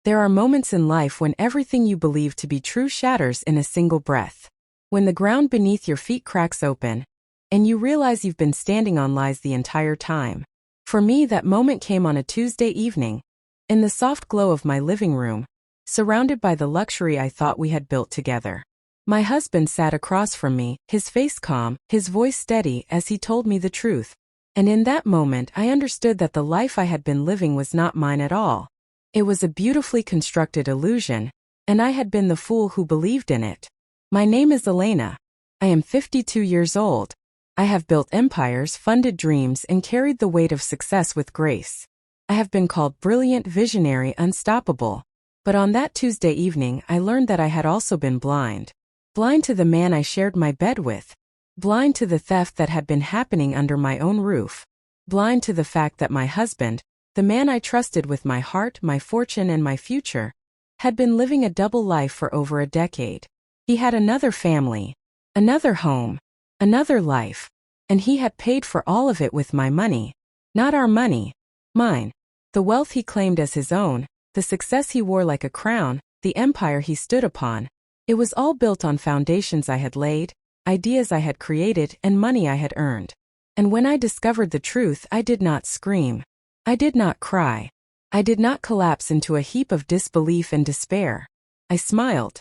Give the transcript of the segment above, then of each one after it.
There are moments in life when everything you believe to be true shatters in a single breath. When the ground beneath your feet cracks open, and you realize you've been standing on lies the entire time. For me, that moment came on a Tuesday evening, in the soft glow of my living room, surrounded by the luxury I thought we had built together. My husband sat across from me, his face calm, his voice steady as he told me the truth. And in that moment I understood that the life I had been living was not mine at all. It was a beautifully constructed illusion, and I had been the fool who believed in it. My name is Elena. I am 52 years old. I have built empires, funded dreams, and carried the weight of success with grace. I have been called brilliant, visionary, unstoppable. But on that Tuesday evening I learned that I had also been blind. Blind to the man I shared my bed with. Blind to the theft that had been happening under my own roof. Blind to the fact that my husband, the man I trusted with my heart, my fortune, and my future, had been living a double life for over a decade. He had another family, another home, another life, and he had paid for all of it with my money. Not our money, mine. The wealth he claimed as his own, the success he wore like a crown, the empire he stood upon. It was all built on foundations I had laid, ideas I had created, and money I had earned. And when I discovered the truth, I did not scream. I did not cry. I did not collapse into a heap of disbelief and despair. I smiled.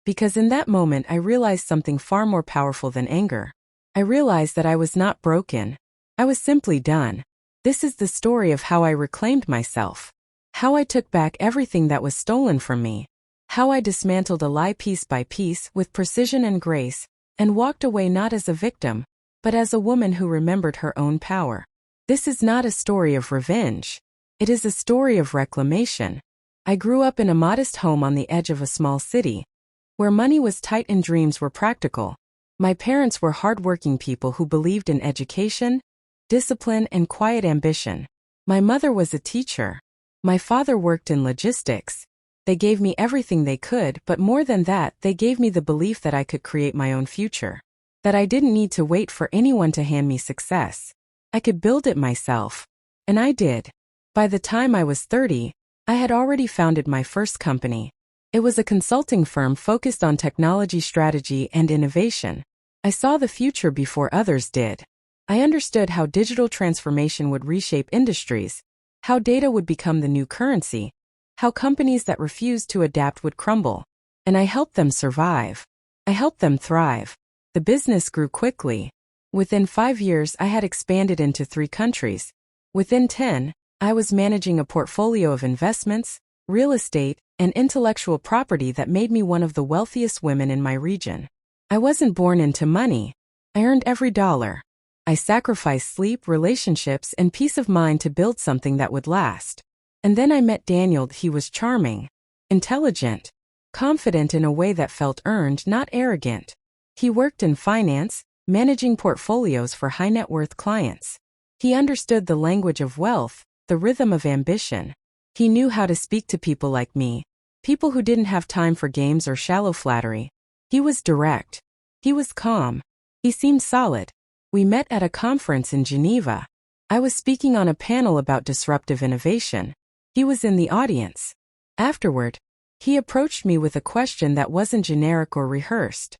Because in that moment I realized something far more powerful than anger. I realized that I was not broken. I was simply done. This is the story of how I reclaimed myself. How I took back everything that was stolen from me. How I dismantled a lie piece by piece with precision and grace, and walked away not as a victim, but as a woman who remembered her own power. This is not a story of revenge. It is a story of reclamation. I grew up in a modest home on the edge of a small city, where money was tight and dreams were practical. My parents were hardworking people who believed in education, discipline, and quiet ambition. My mother was a teacher. My father worked in logistics. They gave me everything they could, but more than that, they gave me the belief that I could create my own future. That I didn't need to wait for anyone to hand me success. I could build it myself. And I did. By the time I was 30, I had already founded my first company. It was a consulting firm focused on technology strategy and innovation. I saw the future before others did. I understood how digital transformation would reshape industries, how data would become the new currency, how companies that refused to adapt would crumble. And I helped them survive. I helped them thrive. The business grew quickly. Within 5 years, I had expanded into 3 countries. Within 10, I was managing a portfolio of investments, real estate, and intellectual property that made me one of the wealthiest women in my region. I wasn't born into money. I earned every dollar. I sacrificed sleep, relationships, and peace of mind to build something that would last. And then I met Daniel. He was charming, intelligent, confident in a way that felt earned, not arrogant. He worked in finance, managing portfolios for high-net-worth clients. He understood the language of wealth, the rhythm of ambition. He knew how to speak to people like me, people who didn't have time for games or shallow flattery. He was direct. He was calm. He seemed solid. We met at a conference in Geneva. I was speaking on a panel about disruptive innovation. He was in the audience. Afterward, he approached me with a question that wasn't generic or rehearsed.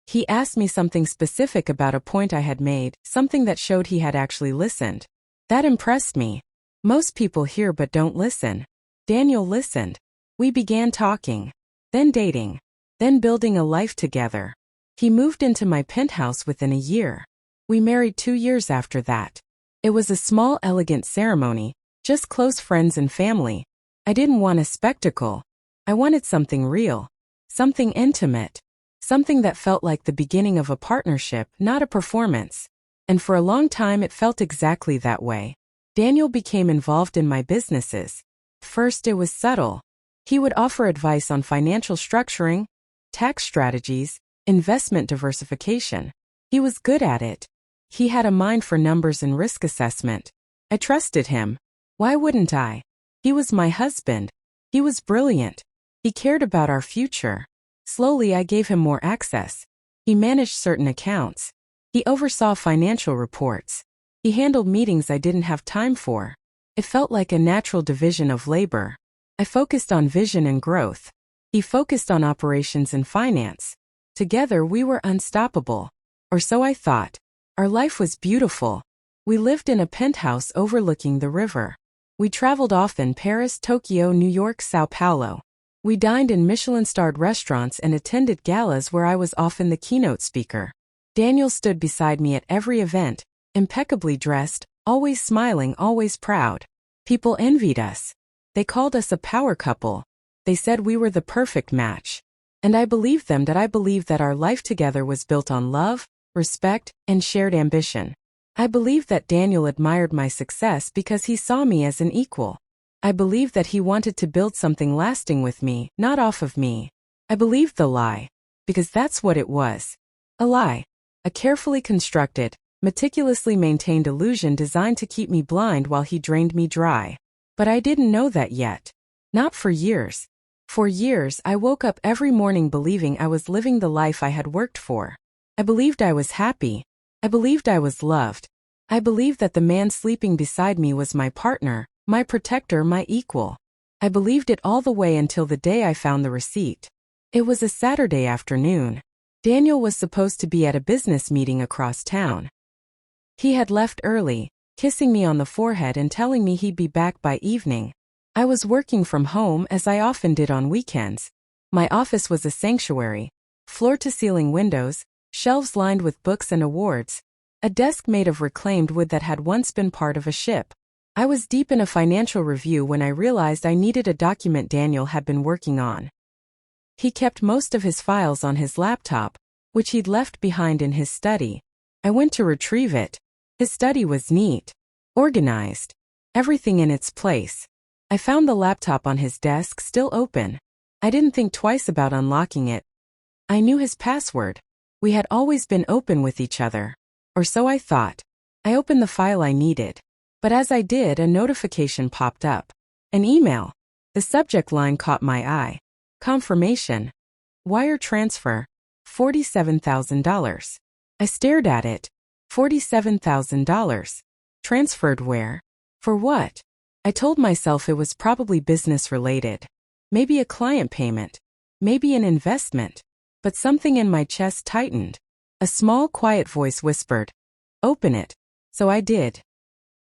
He asked me something specific about a point I had made, something that showed he had actually listened. That impressed me. Most people hear but don't listen. Daniel listened. We began talking, then dating, then building a life together. He moved into my penthouse within a year. We married 2 years after that. It was a small, elegant ceremony, just close friends and family. I didn't want a spectacle. I wanted something real, something intimate, something that felt like the beginning of a partnership, not a performance. And for a long time it felt exactly that way. Daniel became involved in my businesses. First it was subtle. He would offer advice on financial structuring, tax strategies, investment diversification. He was good at it. He had a mind for numbers and risk assessment. I trusted him. Why wouldn't I? He was my husband. He was brilliant. He cared about our future. Slowly I gave him more access. He managed certain accounts. He oversaw financial reports. He handled meetings I didn't have time for. It felt like a natural division of labor. I focused on vision and growth. He focused on operations and finance. Together we were unstoppable. Or so I thought. Our life was beautiful. We lived in a penthouse overlooking the river. We traveled often: Paris, Tokyo, New York, Sao Paulo. We dined in Michelin-starred restaurants and attended galas where I was often the keynote speaker. Daniel stood beside me at every event, impeccably dressed, always smiling, always proud. People envied us. They called us a power couple. They said we were the perfect match. And I believed them. I believed that our life together was built on love, respect, and shared ambition. I believed that Daniel admired my success because he saw me as an equal. I believed that he wanted to build something lasting with me, not off of me. I believed the lie. Because that's what it was. A lie. A carefully constructed, meticulously maintained illusion designed to keep me blind while he drained me dry. But I didn't know that yet. Not for years. For years, I woke up every morning believing I was living the life I had worked for. I believed I was happy. I believed I was loved. I believed that the man sleeping beside me was my partner, my protector, my equal. I believed it all the way until the day I found the receipt. It was a Saturday afternoon. Daniel was supposed to be at a business meeting across town. He had left early, kissing me on the forehead and telling me he'd be back by evening. I was working from home as I often did on weekends. My office was a sanctuary. Floor-to-ceiling windows, shelves lined with books and awards, a desk made of reclaimed wood that had once been part of a ship. I was deep in a financial review when I realized I needed a document Daniel had been working on. He kept most of his files on his laptop, which he'd left behind in his study. I went to retrieve it. His study was neat, organized, everything in its place. I found the laptop on his desk still open. I didn't think twice about unlocking it. I knew his password. We had always been open with each other. Or so I thought. I opened the file I needed. But as I did, a notification popped up. An email. The subject line caught my eye. Confirmation. Wire transfer. $47,000. I stared at it. $47,000. Transferred where? For what? I told myself it was probably business related. Maybe a client payment. Maybe an investment. But something in my chest tightened. A small, quiet voice whispered, "Open it." So I did.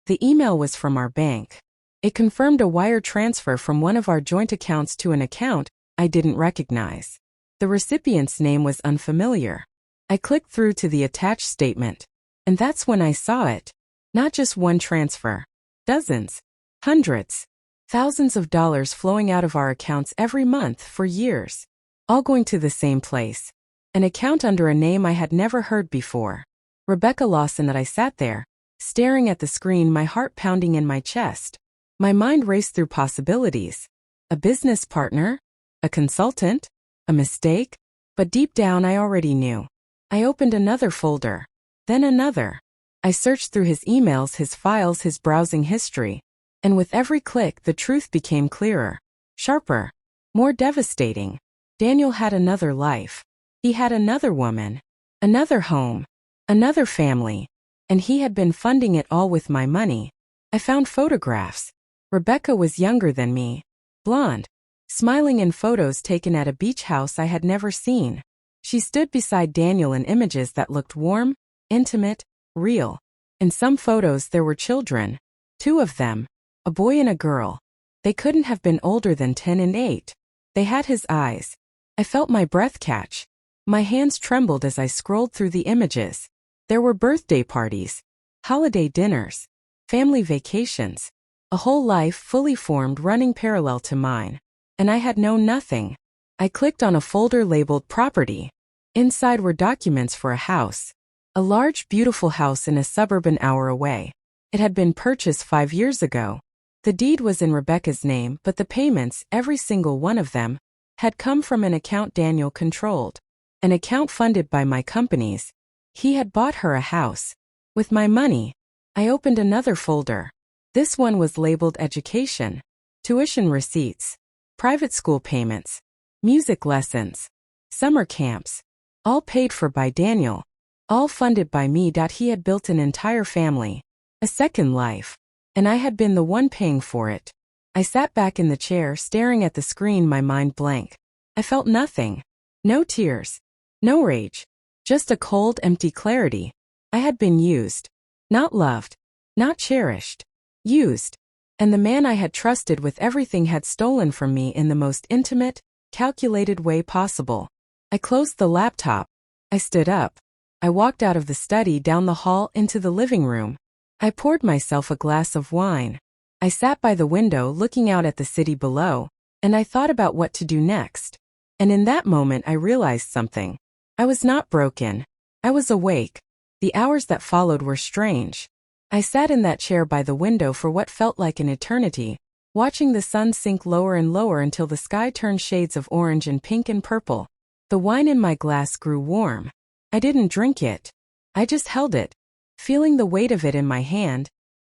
The email was from our bank. It confirmed a wire transfer from one of our joint accounts to an account I didn't recognize. The recipient's name was unfamiliar. I clicked through to the attached statement. And that's when I saw it. Not just one transfer. Dozens. Hundreds. Thousands of dollars flowing out of our accounts every month for years. All going to the same place. An account under a name I had never heard before. Rebecca Lawson. That I sat there, staring at the screen, my heart pounding in my chest. My mind raced through possibilities. A business partner? A consultant? A mistake? But deep down I already knew. I opened another folder. Then another. I searched through his emails, his files, his browsing history. And with every click the truth became clearer. Sharper. More devastating. Daniel had another life. He had another woman. Another home. Another family. And he had been funding it all with my money. I found photographs. Rebecca was younger than me. Blonde. Smiling in photos taken at a beach house I had never seen. She stood beside Daniel in images that looked warm, intimate, real. In some photos there were children. 2 of them. A boy and a girl. They couldn't have been older than 10 and 8. They had his eyes. I felt my breath catch. My hands trembled as I scrolled through the images. There were birthday parties, holiday dinners, family vacations, a whole life fully formed running parallel to mine. And I had known nothing. I clicked on a folder labeled Property. Inside were documents for a house. A large, beautiful house in a suburb an hour away. It had been purchased 5 years ago. The deed was in Rebecca's name, but the payments, every single one of them, had come from an account Daniel controlled. An account funded by my companies. He had bought her a house. With my money. I opened another folder. This one was labeled Education. Tuition receipts. Private school payments. Music lessons. Summer camps. All paid for by Daniel. All funded by me. He had built an entire family. A second life. And I had been the one paying for it. I sat back in the chair staring at the screen, my mind blank. I felt nothing. No tears. No rage. Just a cold, empty clarity. I had been used. Not loved. Not cherished. Used. And the man I had trusted with everything had stolen from me in the most intimate, calculated way possible. I closed the laptop. I stood up. I walked out of the study, down the hall, into the living room. I poured myself a glass of wine. I sat by the window looking out at the city below, and I thought about what to do next. And in that moment I realized something. I was not broken. I was awake. The hours that followed were strange. I sat in that chair by the window for what felt like an eternity, watching the sun sink lower and lower until the sky turned shades of orange and pink and purple. The wine in my glass grew warm. I didn't drink it. I just held it, feeling the weight of it in my hand,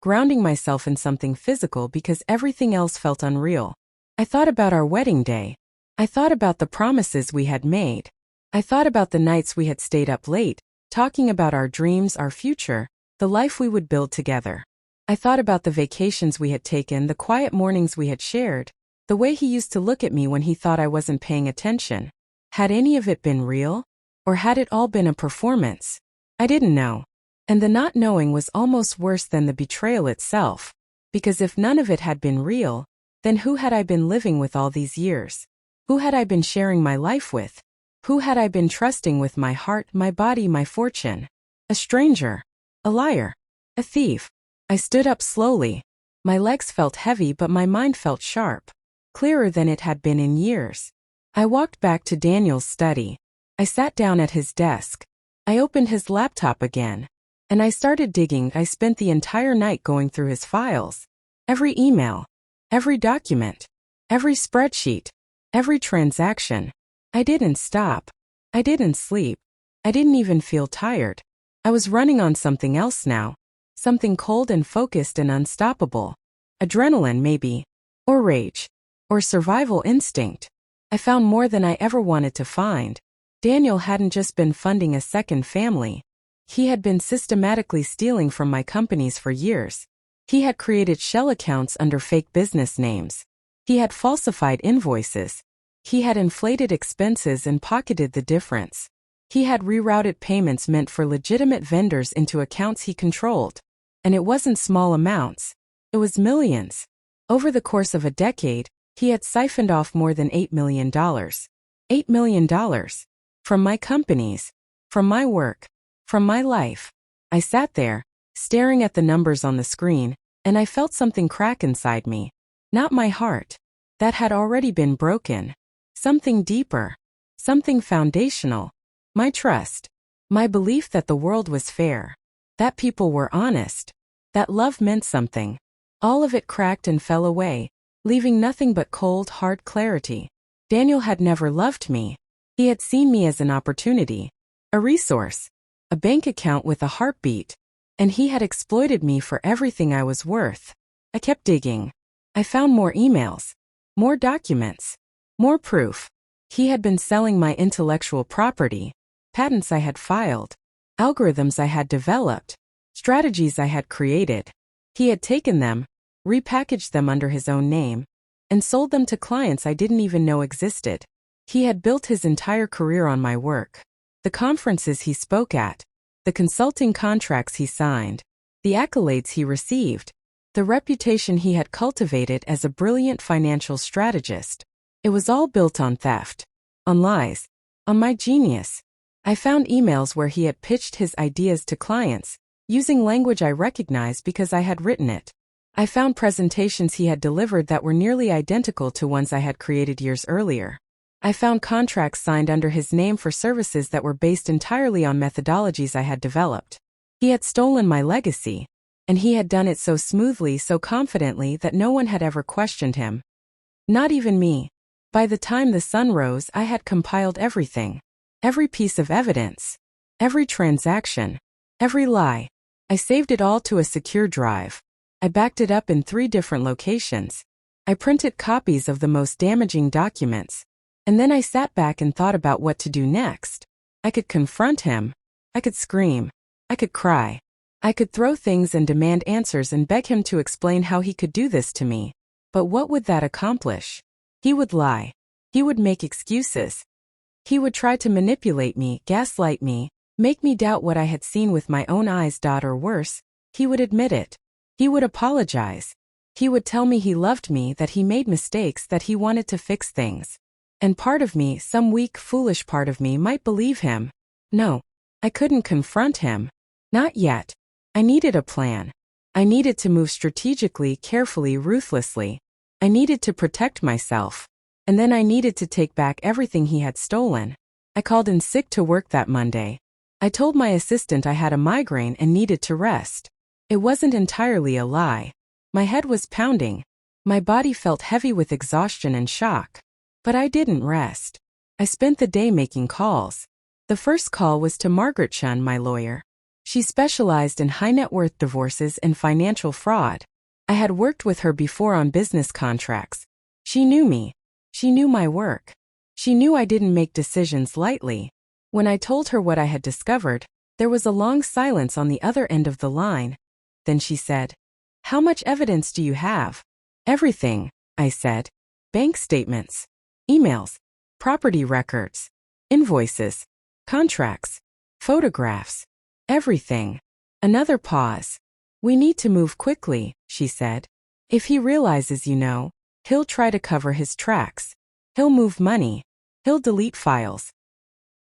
grounding myself in something physical because everything else felt unreal. I thought about our wedding day. I thought about the promises we had made. I thought about the nights we had stayed up late, talking about our dreams, our future, the life we would build together. I thought about the vacations we had taken, the quiet mornings we had shared, the way he used to look at me when he thought I wasn't paying attention. Had any of it been real? Or had it all been a performance? I didn't know. And the not knowing was almost worse than the betrayal itself, because if none of it had been real, then who had I been living with all these years? Who had I been sharing my life with? Who had I been trusting with my heart, my body, my fortune? A stranger. A liar. A thief. I stood up slowly. My legs felt heavy, but my mind felt sharp, clearer than it had been in years. I walked back to Daniel's study. I sat down at his desk. I opened his laptop again. And I started digging. I spent the entire night going through his files. Every email. Every document. Every spreadsheet. Every transaction. I didn't stop. I didn't sleep. I didn't even feel tired. I was running on something else now. Something cold and focused and unstoppable. Adrenaline, maybe. Or rage. Or survival instinct. I found more than I ever wanted to find. Daniel hadn't just been funding a second family. He had been systematically stealing from my companies for years. He had created shell accounts under fake business names. He had falsified invoices. He had inflated expenses and pocketed the difference. He had rerouted payments meant for legitimate vendors into accounts he controlled. And it wasn't small amounts. It was millions. Over the course of a decade, he had siphoned off more than $8 million. $8 million. From my companies. From my work. From my life. I sat there, staring at the numbers on the screen, and I felt something crack inside me. Not my heart. That had already been broken. Something deeper. Something foundational. My trust. My belief that the world was fair. That people were honest. That love meant something. All of it cracked and fell away, leaving nothing but cold, hard clarity. Daniel had never loved me. He had seen me as an opportunity. A resource. A bank account with a heartbeat. And he had exploited me for everything I was worth. I kept digging. I found more emails. More documents. More proof. He had been selling my intellectual property. Patents I had filed. Algorithms I had developed. Strategies I had created. He had taken them, repackaged them under his own name, and sold them to clients I didn't even know existed. He had built his entire career on my work. The conferences he spoke at, the consulting contracts he signed, the accolades he received, the reputation he had cultivated as a brilliant financial strategist. It was all built on theft, on lies, on my genius. I found emails where he had pitched his ideas to clients, using language I recognized because I had written it. I found presentations he had delivered that were nearly identical to ones I had created years earlier. I found contracts signed under his name for services that were based entirely on methodologies I had developed. He had stolen my legacy, and he had done it so smoothly, so confidently that no one had ever questioned him. Not even me. By the time the sun rose, I had compiled everything. Every piece of evidence. Every transaction. Every lie. I saved it all to a secure drive. I backed it up in 3 different locations. I printed copies of the most damaging documents. And then I sat back and thought about what to do next. I could confront him. I could scream. I could cry. I could throw things and demand answers and beg him to explain how he could do this to me. But what would that accomplish? He would lie. He would make excuses. He would try to manipulate me, gaslight me, make me doubt what I had seen with my own eyes. Or worse, he would admit it. He would apologize. He would tell me he loved me, that he made mistakes, that he wanted to fix things. And part of me, some weak, foolish part of me, might believe him. No, I couldn't confront him. Not yet. I needed a plan. I needed to move strategically, carefully, ruthlessly. I needed to protect myself. And then I needed to take back everything he had stolen. I called in sick to work that Monday. I told my assistant I had a migraine and needed to rest. It wasn't entirely a lie. My head was pounding. My body felt heavy with exhaustion and shock. But I didn't rest. I spent the day making calls. The first call was to Margaret Chun, my lawyer. She specialized in high-net-worth divorces and financial fraud. I had worked with her before on business contracts. She knew me. She knew my work. She knew I didn't make decisions lightly. When I told her what I had discovered, there was a long silence on the other end of the line. Then she said, "How much evidence do you have?" "Everything," I said. "Bank statements, emails, property records, invoices, contracts, photographs, everything." Another pause. "We need to move quickly," she said. "If he realizes you know, he'll try to cover his tracks. He'll move money. He'll delete files.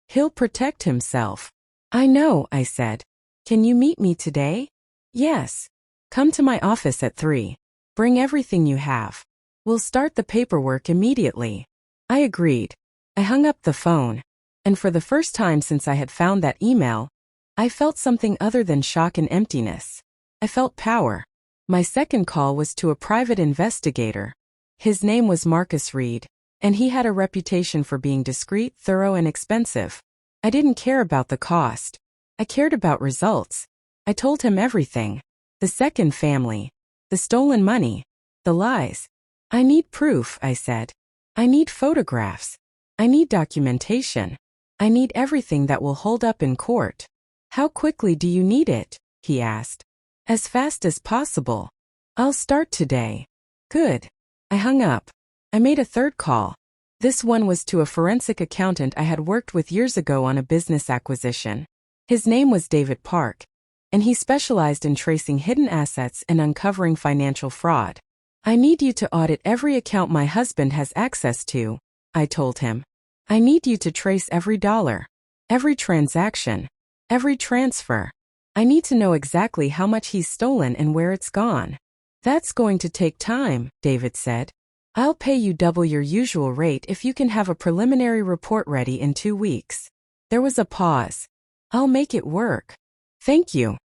He'll protect himself." "I know," I said. "Can you meet me today?" "Yes. Come to my office at 3. Bring everything you have. We'll start the paperwork immediately." I agreed. I hung up the phone. And for the first time since I had found that email, I felt something other than shock and emptiness. I felt power. My second call was to a private investigator. His name was Marcus Reed, and he had a reputation for being discreet, thorough, and expensive. I didn't care about the cost. I cared about results. I told him everything. The second family. The stolen money. The lies. "I need proof," I said. "I need photographs. I need documentation. I need everything that will hold up in court." "How quickly do you need it?" he asked. "As fast as possible. I'll start today." "Good." I hung up. I made a third call. This one was to a forensic accountant I had worked with years ago on a business acquisition. His name was David Park, and he specialized in tracing hidden assets and uncovering financial fraud. "I need you to audit every account my husband has access to," I told him. "I need you to trace every dollar, every transaction, every transfer. I need to know exactly how much he's stolen and where it's gone." "That's going to take time," David said. "I'll pay you double your usual rate if you can have a preliminary report ready in 2 weeks." There was a pause. "I'll make it work." "Thank you."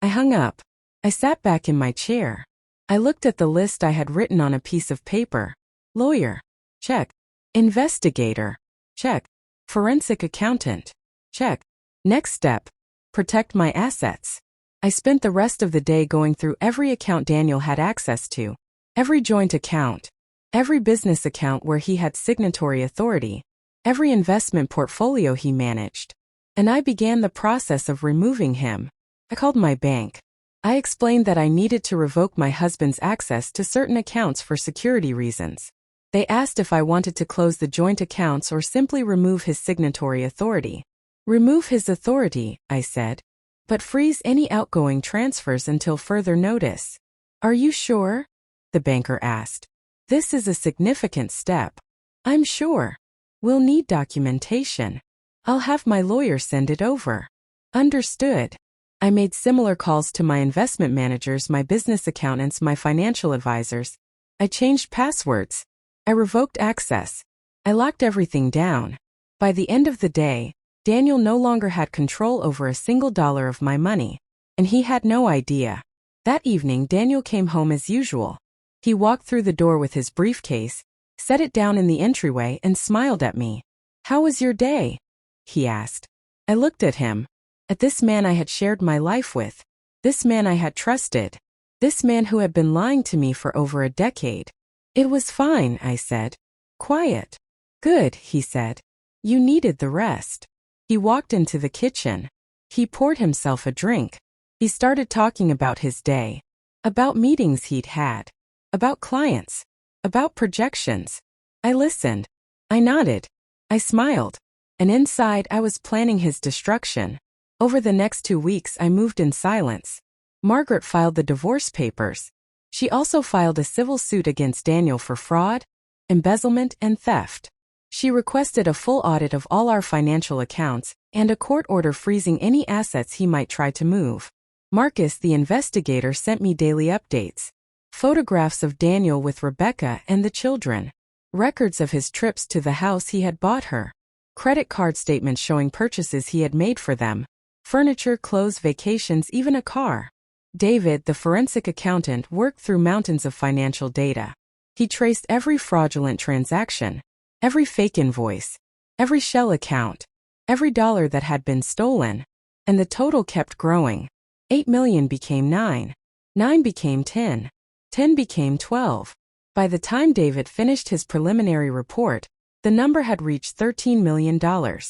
I hung up. I sat back in my chair. I looked at the list I had written on a piece of paper. Lawyer. Check. Investigator. Check. Forensic accountant. Check. Next step. Protect my assets. I spent the rest of the day going through every account Daniel had access to, every joint account, every business account where he had signatory authority, every investment portfolio he managed. And I began the process of removing him. I called my bank. I explained that I needed to revoke my husband's access to certain accounts for security reasons. They asked if I wanted to close the joint accounts or simply remove his signatory authority. "Remove his authority," I said, "but freeze any outgoing transfers until further notice." "Are you sure?" the banker asked. "This is a significant step." "I'm sure. We'll need documentation. I'll have my lawyer send it over." "Understood." I made similar calls to my investment managers, my business accountants, my financial advisors. I changed passwords. I revoked access. I locked everything down. By the end of the day, Daniel no longer had control over a single dollar of my money, and he had no idea. That evening, Daniel came home as usual. He walked through the door with his briefcase, set it down in the entryway, and smiled at me. "How was your day?" he asked. I looked at him. At this man I had shared my life with. This man I had trusted. This man who had been lying to me for over a decade. "It was fine," I said. "Quiet." "Good," he said. "You needed the rest." He walked into the kitchen. He poured himself a drink. He started talking about his day, about meetings he'd had, about clients. About projections. I listened. I nodded. I smiled. And inside I was planning his destruction. Over the next 2 weeks I moved in silence. Margaret filed the divorce papers. She also filed a civil suit against Daniel for fraud, embezzlement, and theft. She requested a full audit of all our financial accounts and a court order freezing any assets he might try to move. Marcus, the investigator, sent me daily updates. Photographs of Daniel with Rebecca and the children. Records of his trips to the house he had bought her. Credit card statements showing purchases he had made for them. Furniture, clothes, vacations, even a car. David, the forensic accountant, worked through mountains of financial data. He traced every fraudulent transaction, every fake invoice, every shell account, every dollar that had been stolen. And the total kept growing. 8 million became 9. 9 became 10. 10 became 12. By the time David finished his preliminary report, the number had reached $13 million. $13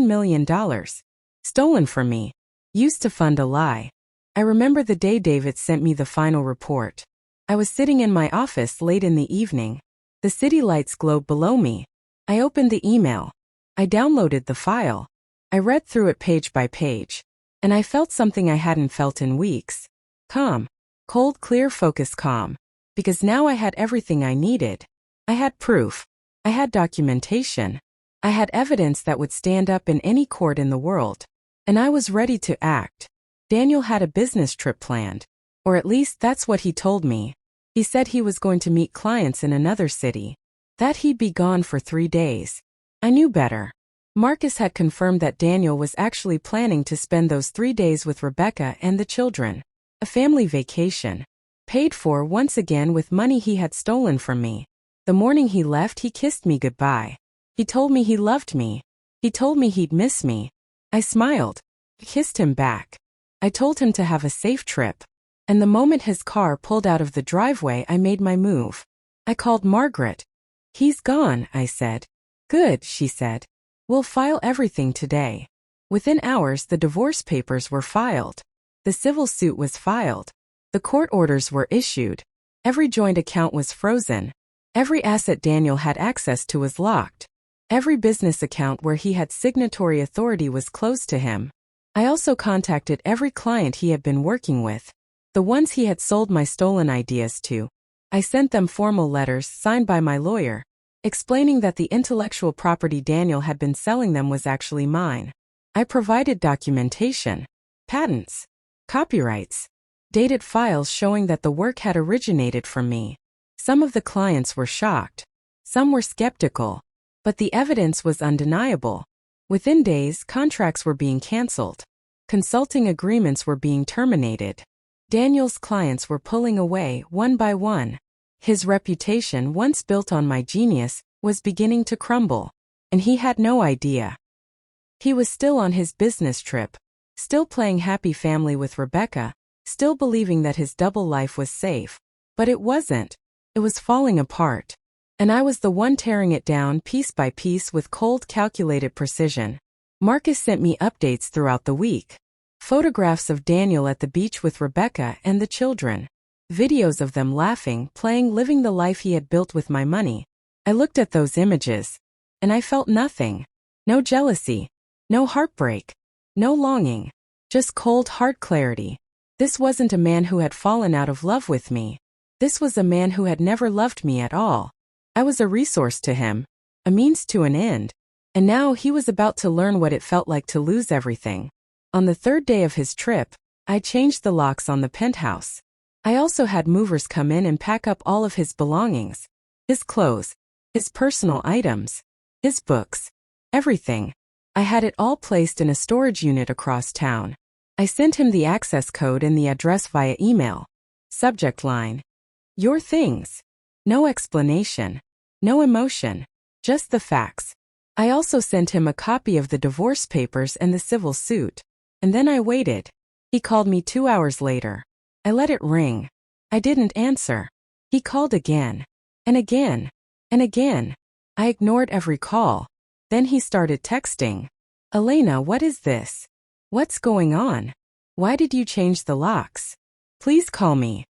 million. Stolen from me. Used to fund a lie. I remember the day David sent me the final report. I was sitting in my office late in the evening. The city lights glowed below me. I opened the email. I downloaded the file. I read through it page by page. And I felt something I hadn't felt in weeks. Calm. Cold, clear, focused calm. Because now I had everything I needed. I had proof. I had documentation. I had evidence that would stand up in any court in the world. And I was ready to act. Daniel had a business trip planned. Or at least that's what he told me. He said he was going to meet clients in another city. That he'd be gone for 3 days. I knew better. Marcus had confirmed that Daniel was actually planning to spend those 3 days with Rebecca and the children. A family vacation. Paid for once again with money he had stolen from me. The morning he left, he kissed me goodbye. He told me he loved me. He told me he'd miss me. I smiled. Kissed him back. I told him to have a safe trip. And the moment his car pulled out of the driveway, I made my move. I called Margaret. He's gone, I said. Good, she said. We'll file everything today. Within hours, the divorce papers were filed. The civil suit was filed. The court orders were issued. Every joint account was frozen. Every asset Daniel had access to was locked. Every business account where he had signatory authority was closed to him. I also contacted every client he had been working with. The ones he had sold my stolen ideas to. I sent them formal letters signed by my lawyer, explaining that the intellectual property Daniel had been selling them was actually mine. I provided documentation, patents, copyrights, dated files showing that the work had originated from me. Some of the clients were shocked. Some were skeptical. But the evidence was undeniable. Within days, contracts were being canceled. Consulting agreements were being terminated. Daniel's clients were pulling away one by one. His reputation, once built on my genius, was beginning to crumble. And he had no idea. He was still on his business trip, still playing happy family with Rebecca, still believing that his double life was safe. But it wasn't. It was falling apart. And I was the one tearing it down piece by piece with cold, calculated precision. Marcus sent me updates throughout the week. Photographs of Daniel at the beach with Rebecca and the children. Videos of them laughing, playing, living the life he had built with my money. I looked at those images. And I felt nothing. No jealousy. No heartbreak. No longing. Just cold, hard clarity. This wasn't a man who had fallen out of love with me. This was a man who had never loved me at all. I was a resource to him, a means to an end. And now he was about to learn what it felt like to lose everything. On the 3rd day of his trip, I changed the locks on the penthouse. I also had movers come in and pack up all of his belongings. His clothes, his personal items, his books, everything. I had it all placed in a storage unit across town. I sent him the access code and the address via email. Subject line: Your things. No explanation. No emotion. Just the facts. I also sent him a copy of the divorce papers and the civil suit. And then I waited. He called me 2 hours later. I let it ring. I didn't answer. He called again. And again. And again. I ignored every call. Then he started texting. Elena, what is this? What's going on? Why did you change the locks? Please call me.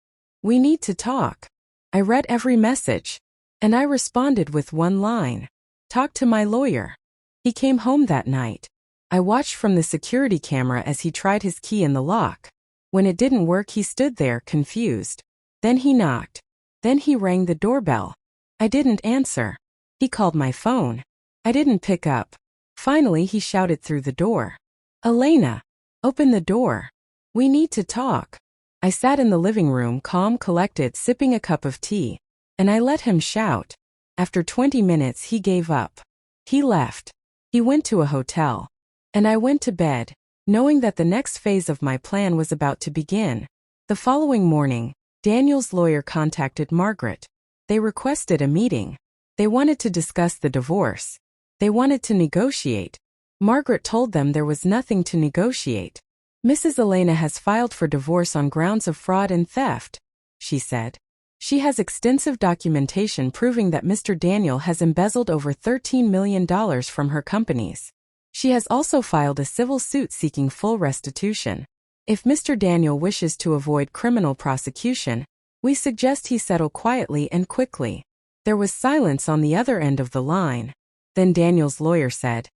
We need to talk. I read every message. And I responded with one line. Talk to my lawyer. He came home that night. I watched from the security camera as he tried his key in the lock. When it didn't work, he stood there, confused. Then he knocked. Then he rang the doorbell. I didn't answer. He called my phone. I didn't pick up. Finally, he shouted through the door. Elena, open the door. We need to talk. I sat in the living room, calm, collected, sipping a cup of tea. And I let him shout. After 20 minutes, he gave up. He left. He went to a hotel. And I went to bed, knowing that the next phase of my plan was about to begin. The following morning, Daniel's lawyer contacted Margaret. They requested a meeting. They wanted to discuss the divorce. They wanted to negotiate. Margaret told them there was nothing to negotiate. Mrs. Elena has filed for divorce on grounds of fraud and theft, she said. She has extensive documentation proving that Mr. Daniel has embezzled over $13 million from her companies. She has also filed a civil suit seeking full restitution. If Mr. Daniel wishes to avoid criminal prosecution, we suggest he settle quietly and quickly. There was silence on the other end of the line. Then Daniel's lawyer said,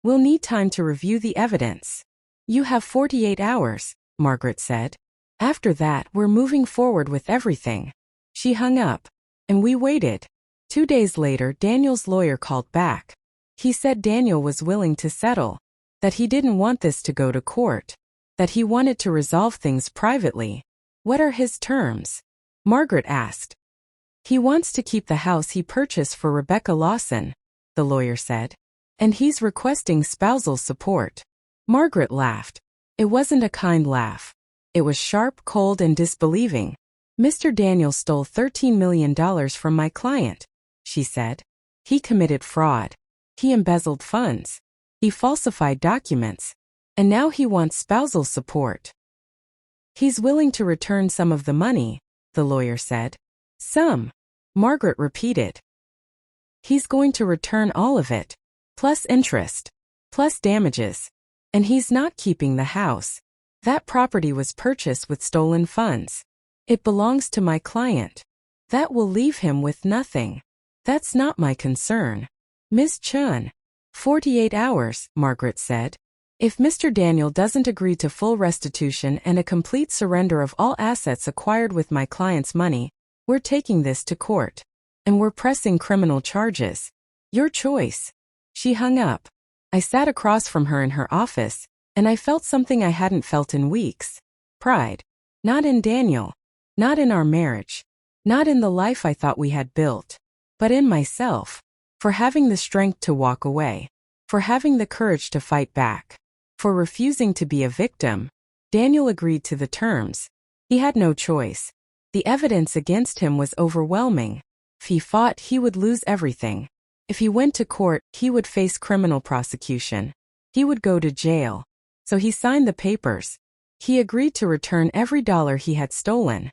We'll need time to review the evidence. You have 48 hours, Margaret said. After that, we're moving forward with everything. She hung up, and we waited. 2 days later, Daniel's lawyer called back. He said Daniel was willing to settle, that he didn't want this to go to court, that he wanted to resolve things privately. What are his terms? Margaret asked. He wants to keep the house he purchased for Rebecca Lawson, the lawyer said, and he's requesting spousal support. Margaret laughed. It wasn't a kind laugh. It was sharp, cold, and disbelieving. Mr. Daniel stole $13 million from my client, she said. He committed fraud. He embezzled funds. He falsified documents. And now he wants spousal support. He's willing to return some of the money, the lawyer said. Some, Margaret repeated. He's going to return all of it, plus interest, plus damages. And he's not keeping the house. That property was purchased with stolen funds. It belongs to my client. That will leave him with nothing. That's not my concern. Ms. Chun. 48 hours, Margaret said. If Mr. Daniel doesn't agree to full restitution and a complete surrender of all assets acquired with my client's money, we're taking this to court. And we're pressing criminal charges. Your choice. She hung up. I sat across from her in her office, and I felt something I hadn't felt in weeks. Pride. Not in Daniel. Not in our marriage. Not in the life I thought we had built. But in myself. For having the strength to walk away. For having the courage to fight back. For refusing to be a victim. Daniel agreed to the terms. He had no choice. The evidence against him was overwhelming. If he fought, he would lose everything. If he went to court, he would face criminal prosecution. He would go to jail. So he signed the papers. He agreed to return every dollar he had stolen.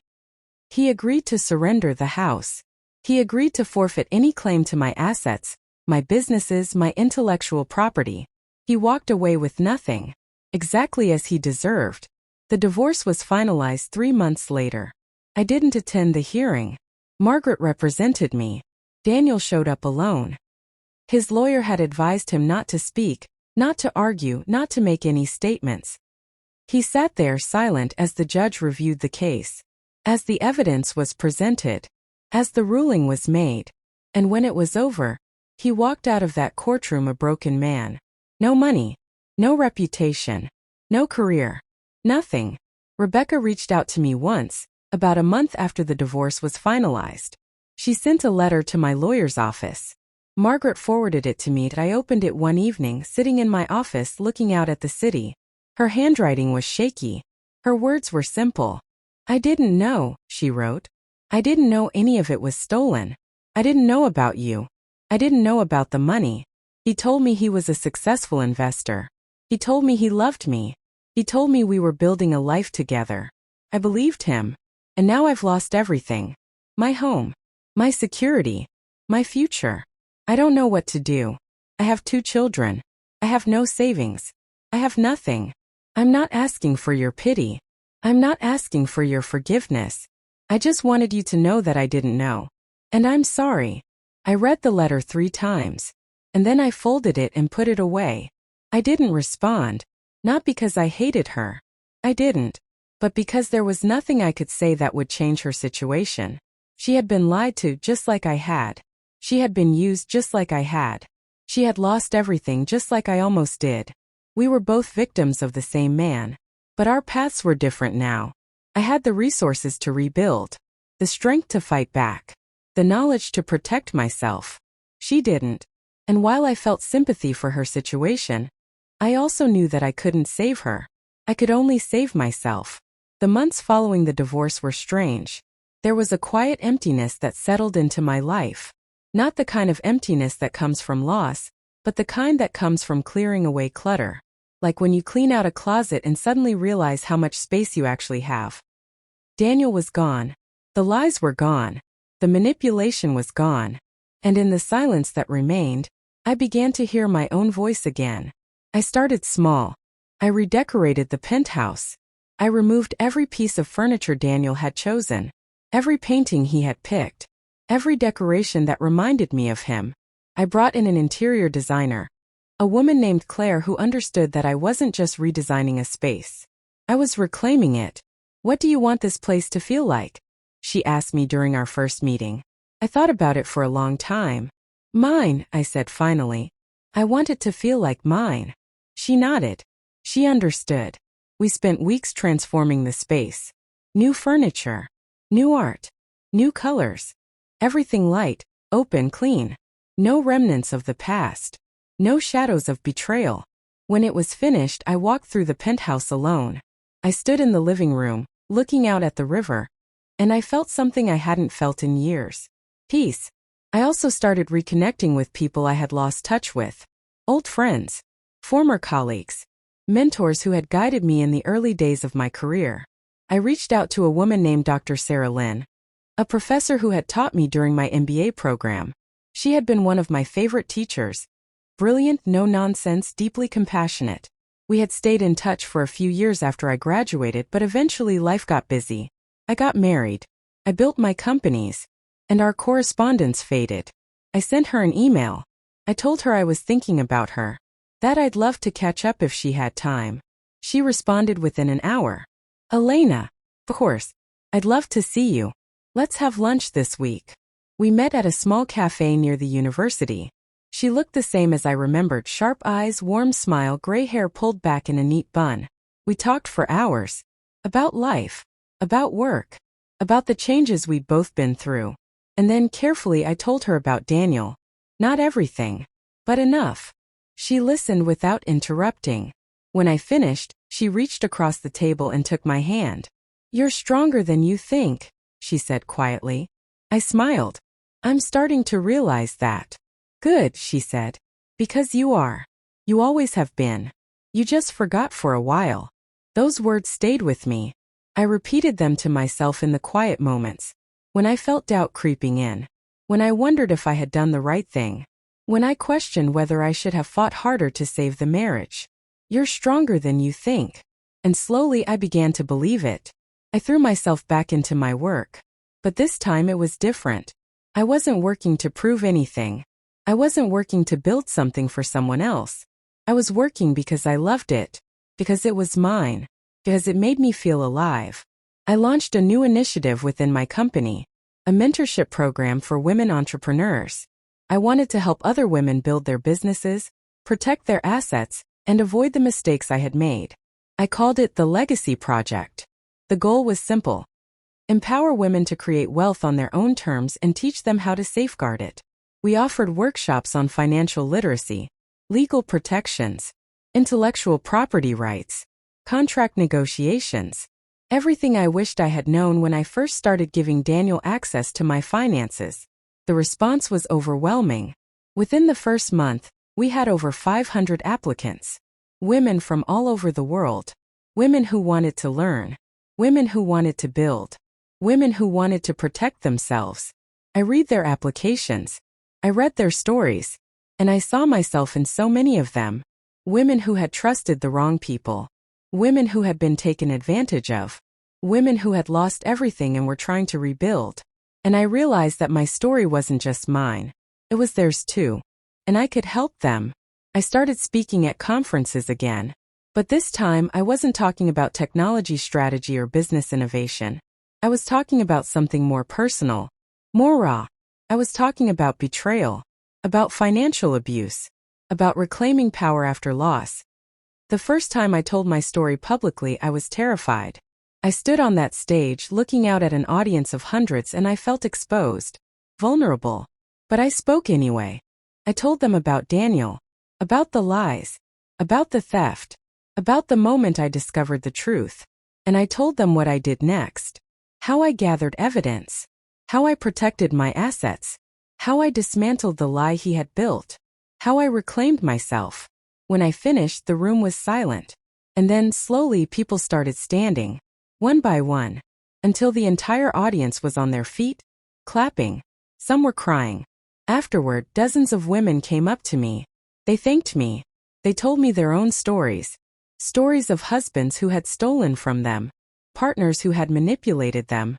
He agreed to surrender the house. He agreed to forfeit any claim to my assets, my businesses, my intellectual property. He walked away with nothing. Exactly as he deserved. The divorce was finalized 3 months later. I didn't attend the hearing. Margaret represented me. Daniel showed up alone. His lawyer had advised him not to speak, not to argue, not to make any statements. He sat there silent as the judge reviewed the case. As the evidence was presented. As the ruling was made. And when it was over, he walked out of that courtroom a broken man. No money. No reputation. No career. Nothing. Rebecca reached out to me once, about a month after the divorce was finalized. She sent a letter to my lawyer's office. Margaret forwarded it to me. I opened it one evening, sitting in my office looking out at the city. Her handwriting was shaky. Her words were simple. I didn't know, she wrote. I didn't know any of it was stolen. I didn't know about you. I didn't know about the money. He told me he was a successful investor. He told me he loved me. He told me we were building a life together. I believed him. And now I've lost everything. My home. My security. My future. I don't know what to do. I have 2 children. I have no savings. I have nothing. I'm not asking for your pity. I'm not asking for your forgiveness. I just wanted you to know that I didn't know. And I'm sorry. I read the letter 3 times. And then I folded it and put it away. I didn't respond. Not because I hated her. I didn't. But because there was nothing I could say that would change her situation. She had been lied to just like I had. She had been used just like I had. She had lost everything just like I almost did. We were both victims of the same man. But our paths were different now. I had the resources to rebuild. The strength to fight back. The knowledge to protect myself. She didn't. And while I felt sympathy for her situation, I also knew that I couldn't save her. I could only save myself. The months following the divorce were strange. There was a quiet emptiness that settled into my life. Not the kind of emptiness that comes from loss, but the kind that comes from clearing away clutter. Like when you clean out a closet and suddenly realize how much space you actually have. Daniel was gone. The lies were gone. The manipulation was gone. And in the silence that remained, I began to hear my own voice again. I started small. I redecorated the penthouse. I removed every piece of furniture Daniel had chosen. Every painting he had picked. Every decoration that reminded me of him. I brought in an interior designer. A woman named Claire who understood that I wasn't just redesigning a space. I was reclaiming it. What do you want this place to feel like? She asked me during our first meeting. I thought about it for a long time. Mine, I said finally. I want it to feel like mine. She nodded. She understood. We spent weeks transforming the space. New furniture. New art. New colors. Everything light, open, clean. No remnants of the past. No shadows of betrayal. When it was finished, I walked through the penthouse alone. I stood in the living room, looking out at the river, and I felt something I hadn't felt in years. Peace. I also started reconnecting with people I had lost touch with. Old friends. Former colleagues. Mentors who had guided me in the early days of my career. I reached out to a woman named Dr. Sarah Lynn, a professor who had taught me during my MBA program. She had been one of my favorite teachers. Brilliant, no-nonsense, deeply compassionate. We had stayed in touch for a few years after I graduated, but eventually life got busy. I got married. I built my companies. And our correspondence faded. I sent her an email. I told her I was thinking about her. That I'd love to catch up if she had time. She responded within an hour. Elena, of course. I'd love to see you. Let's have lunch this week. We met at a small cafe near the university. She looked the same as I remembered, sharp eyes, warm smile, gray hair pulled back in a neat bun. We talked for hours. About life. About work. About the changes we'd both been through. And then carefully I told her about Daniel. Not everything. But enough. She listened without interrupting. When I finished, she reached across the table and took my hand. You're stronger than you think, she said quietly. I smiled. I'm starting to realize that. Good, she said. Because you are. You always have been. You just forgot for a while. Those words stayed with me. I repeated them to myself in the quiet moments. When I felt doubt creeping in. When I wondered if I had done the right thing. When I questioned whether I should have fought harder to save the marriage. You're stronger than you think. And slowly I began to believe it. I threw myself back into my work. But this time it was different. I wasn't working to prove anything. I wasn't working to build something for someone else. I was working because I loved it. Because it was mine. Because it made me feel alive. I launched a new initiative within my company. A mentorship program for women entrepreneurs. I wanted to help other women build their businesses, protect their assets, and avoid the mistakes I had made. I called it the Legacy Project. The goal was simple. Empower women to create wealth on their own terms and teach them how to safeguard it. We offered workshops on financial literacy, legal protections, intellectual property rights, contract negotiations. Everything I wished I had known when I first started giving Daniel access to my finances. The response was overwhelming. Within the first month, we had over 500 applicants. Women from all over the world. Women who wanted to learn. Women who wanted to build. Women who wanted to protect themselves. I read their applications. I read their stories. And I saw myself in so many of them. Women who had trusted the wrong people. Women who had been taken advantage of. women who had lost everything and were trying to rebuild. And I realized that my story wasn't just mine. It was theirs too. And I could help them. I started speaking at conferences again. But this time, I wasn't talking about technology strategy or business innovation. I was talking about something more personal, more raw. I was talking about betrayal, about financial abuse, about reclaiming power after loss. The first time I told my story publicly, I was terrified. I stood on that stage looking out at an audience of hundreds and I felt exposed, vulnerable. But I spoke anyway. I told them about Daniel, about the lies, about the theft, about the moment I discovered the truth. And I told them what I did next, how I gathered evidence, how I protected my assets, how I dismantled the lie he had built, how I reclaimed myself. When I finished, the room was silent. And then, slowly, people started standing, one by one, until the entire audience was on their feet, clapping. Some were crying. Afterward, dozens of women came up to me. They thanked me. They told me their own stories. Stories of husbands who had stolen from them, partners who had manipulated them,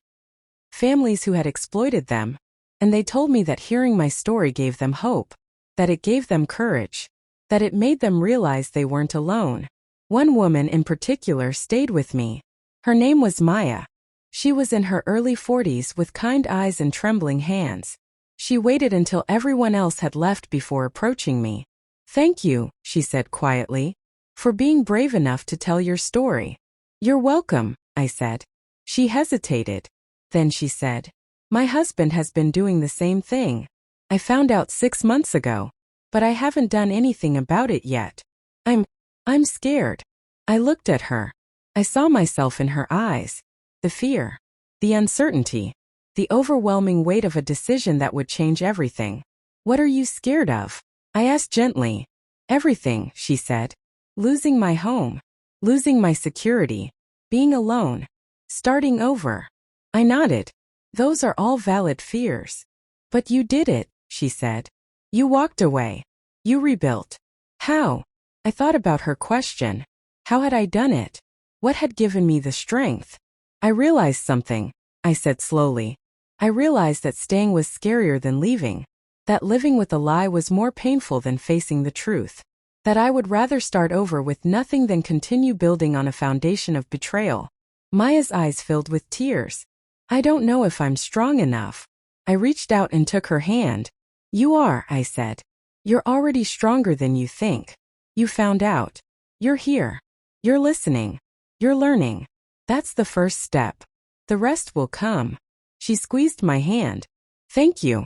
families who had exploited them. And they told me that hearing my story gave them hope, that it gave them courage, that it made them realize they weren't alone. One woman in particular stayed with me. Her name was Maya. She was in her early 40s with kind eyes and trembling hands. She waited until everyone else had left before approaching me. "Thank you," she said quietly, "for being brave enough to tell your story." "You're welcome," I said. She hesitated. Then she said, "My husband has been doing the same thing. I found out 6 months ago, but I haven't done anything about it yet. I'm scared." I looked at her. I saw myself in her eyes. The fear, the uncertainty, the overwhelming weight of a decision that would change everything. "What are you scared of?" I asked gently. "Everything," she said. "Losing my home, losing my security, being alone, starting over." I nodded. "Those are all valid fears." "But you did it," she said. "You walked away. You rebuilt." "How?" I thought about her question. How had I done it? What had given me the strength? "I realized something," I said slowly. "I realized that staying was scarier than leaving, that living with a lie was more painful than facing the truth, that I would rather start over with nothing than continue building on a foundation of betrayal." Maya's eyes filled with tears. "I don't know if I'm strong enough." I reached out and took her hand. "You are," I said. "You're already stronger than you think. You found out. You're here. You're listening. You're learning. That's the first step. The rest will come." She squeezed my hand. "Thank you."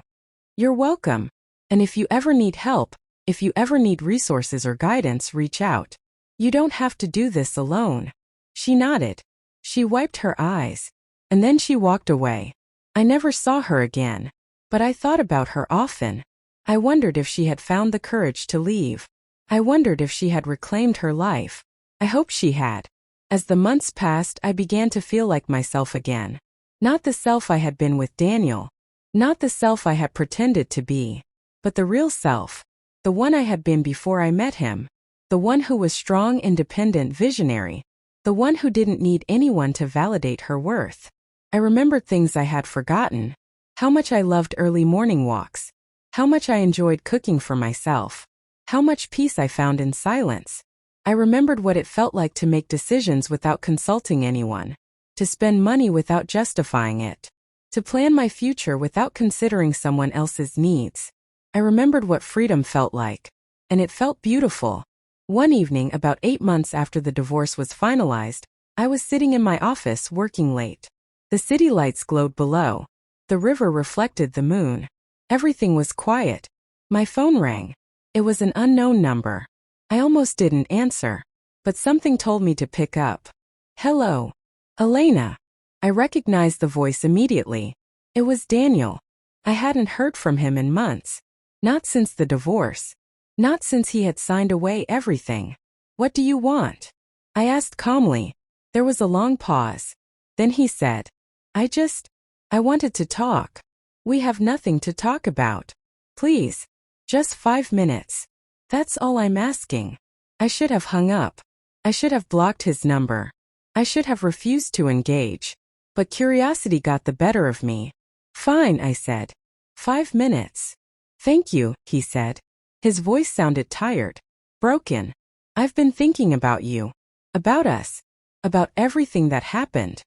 "You're welcome. And if you ever need help, if you ever need resources or guidance, reach out. You don't have to do this alone." She nodded. She wiped her eyes. And then she walked away. I never saw her again. But I thought about her often. I wondered if she had found the courage to leave. I wondered if she had reclaimed her life. I hoped she had. As the months passed, I began to feel like myself again. Not the self I had been with Daniel. Not the self I had pretended to be. But the real self. The one I had been before I met him. The one who was strong, independent, visionary. The one who didn't need anyone to validate her worth. I remembered things I had forgotten. How much I loved early morning walks. How much I enjoyed cooking for myself. How much peace I found in silence. I remembered what it felt like to make decisions without consulting anyone. To spend money without justifying it. To plan my future without considering someone else's needs. I remembered what freedom felt like. And it felt beautiful. One evening, about 8 months after the divorce was finalized, I was sitting in my office working late. The city lights glowed below. The river reflected the moon. Everything was quiet. My phone rang. It was an unknown number. I almost didn't answer, but something told me to pick up. "Hello. Elena." I recognized the voice immediately. It was Daniel. I hadn't heard from him in months. Not since the divorce. Not since he had signed away everything. "What do you want?" I asked calmly. There was a long pause. Then he said, I wanted to talk. We have nothing to talk about. Please. Just 5 minutes. That's all I'm asking." I should have hung up. I should have blocked his number. I should have refused to engage. But curiosity got the better of me. Fine, I said. 5 minutes. Thank you, he said. His voice sounded tired. Broken. I've been thinking about you. About us. About everything that happened.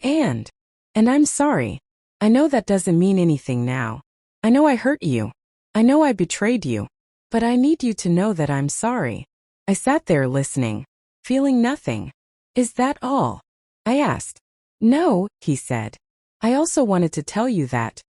And I'm sorry. I know that doesn't mean anything now. I know I hurt you. I know I betrayed you. But I need you to know that I'm sorry. I sat there listening, feeling nothing. Is that all? I asked. No, he said. I also wanted to tell you that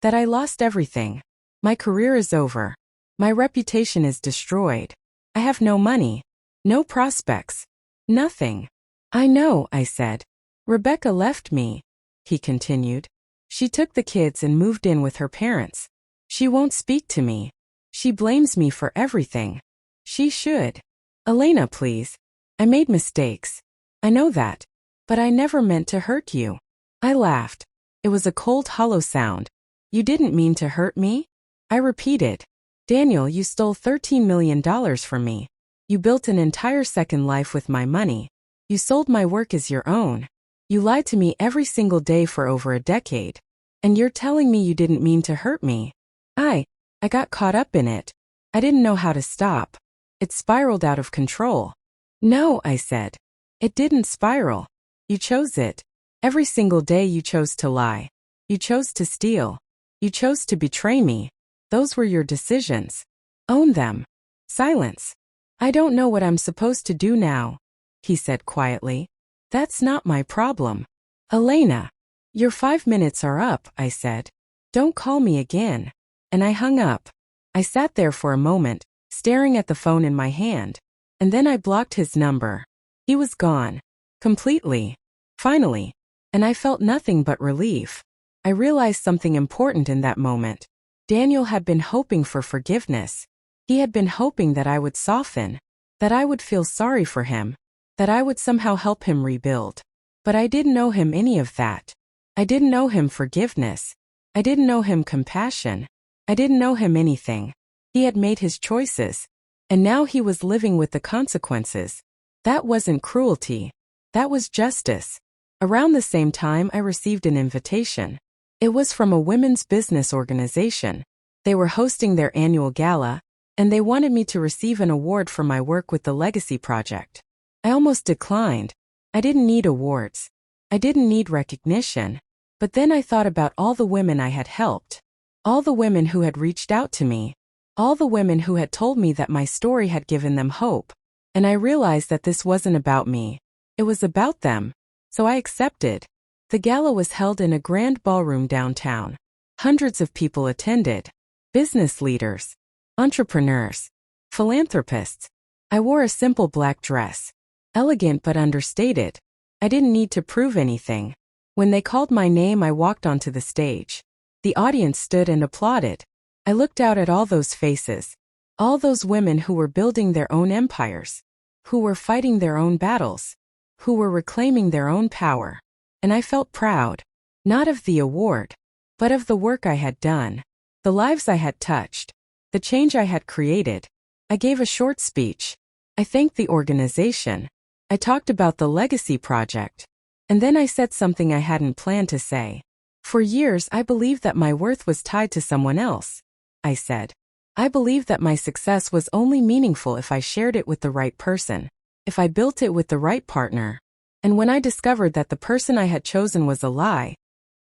I lost everything. My career is over. My reputation is destroyed. I have no money. No prospects. Nothing. I know, I said. Rebecca left me, he continued. She took the kids and moved in with her parents. She won't speak to me. She blames me for everything. She should. Elena, please. I made mistakes. I know that. But I never meant to hurt you. I laughed. It was a cold, hollow sound. You didn't mean to hurt me? I repeated. Daniel, you stole $13 million from me. You built an entire second life with my money. You sold my work as your own. You lied to me every single day for over a decade. And you're telling me you didn't mean to hurt me. I got caught up in it. I didn't know how to stop. It spiraled out of control. No, I said. It didn't spiral. You chose it. Every single day you chose to lie. You chose to steal. You chose to betray me. Those were your decisions. Own them. Silence. I don't know what I'm supposed to do now, he said quietly. That's not my problem. Elena. Your 5 minutes are up, I said. Don't call me again. And I hung up. I sat there for a moment, staring at the phone in my hand. And then I blocked his number. He was gone. Completely. Finally. And I felt nothing but relief. I realized something important in that moment. Daniel had been hoping for forgiveness. He had been hoping that I would soften, that I would feel sorry for him, that I would somehow help him rebuild. But I didn't know him any of that. I didn't know him forgiveness. I didn't know him compassion. I didn't know him anything. He had made his choices, and now he was living with the consequences. That wasn't cruelty. That was justice. Around the same time, I received an invitation. It was from a women's business organization. They were hosting their annual gala, and they wanted me to receive an award for my work with the Legacy Project. I almost declined. I didn't need awards. I didn't need recognition. But then I thought about all the women I had helped. All the women who had reached out to me. All the women who had told me that my story had given them hope. And I realized that this wasn't about me. It was about them. So I accepted. The gala was held in a grand ballroom downtown. Hundreds of people attended. Business leaders. Entrepreneurs. Philanthropists. I wore a simple black dress. Elegant but understated. I didn't need to prove anything. When they called my name, I walked onto the stage. The audience stood and applauded. I looked out at all those faces. All those women who were building their own empires. Who were fighting their own battles. Who were reclaiming their own power. And I felt proud. Not of the award, but of the work I had done. The lives I had touched. The change I had created. I gave a short speech. I thanked the organization. I talked about the Legacy Project. And then I said something I hadn't planned to say. For years, I believed that my worth was tied to someone else. I said. I believed that my success was only meaningful if I shared it with the right person. If I built it with the right partner. And when I discovered that the person I had chosen was a lie,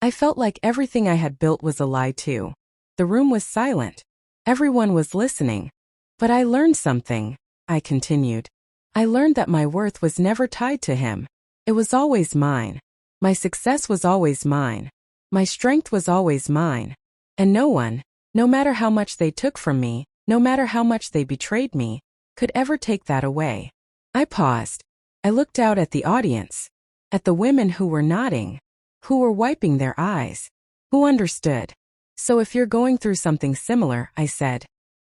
I felt like everything I had built was a lie too. The room was silent. Everyone was listening. But I learned something, I continued. I learned that my worth was never tied to him. It was always mine. My success was always mine. My strength was always mine. And no one, no matter how much they took from me, no matter how much they betrayed me, could ever take that away. I paused. I looked out at the audience. At the women who were nodding. Who were wiping their eyes. Who understood. So if you're going through something similar, I said.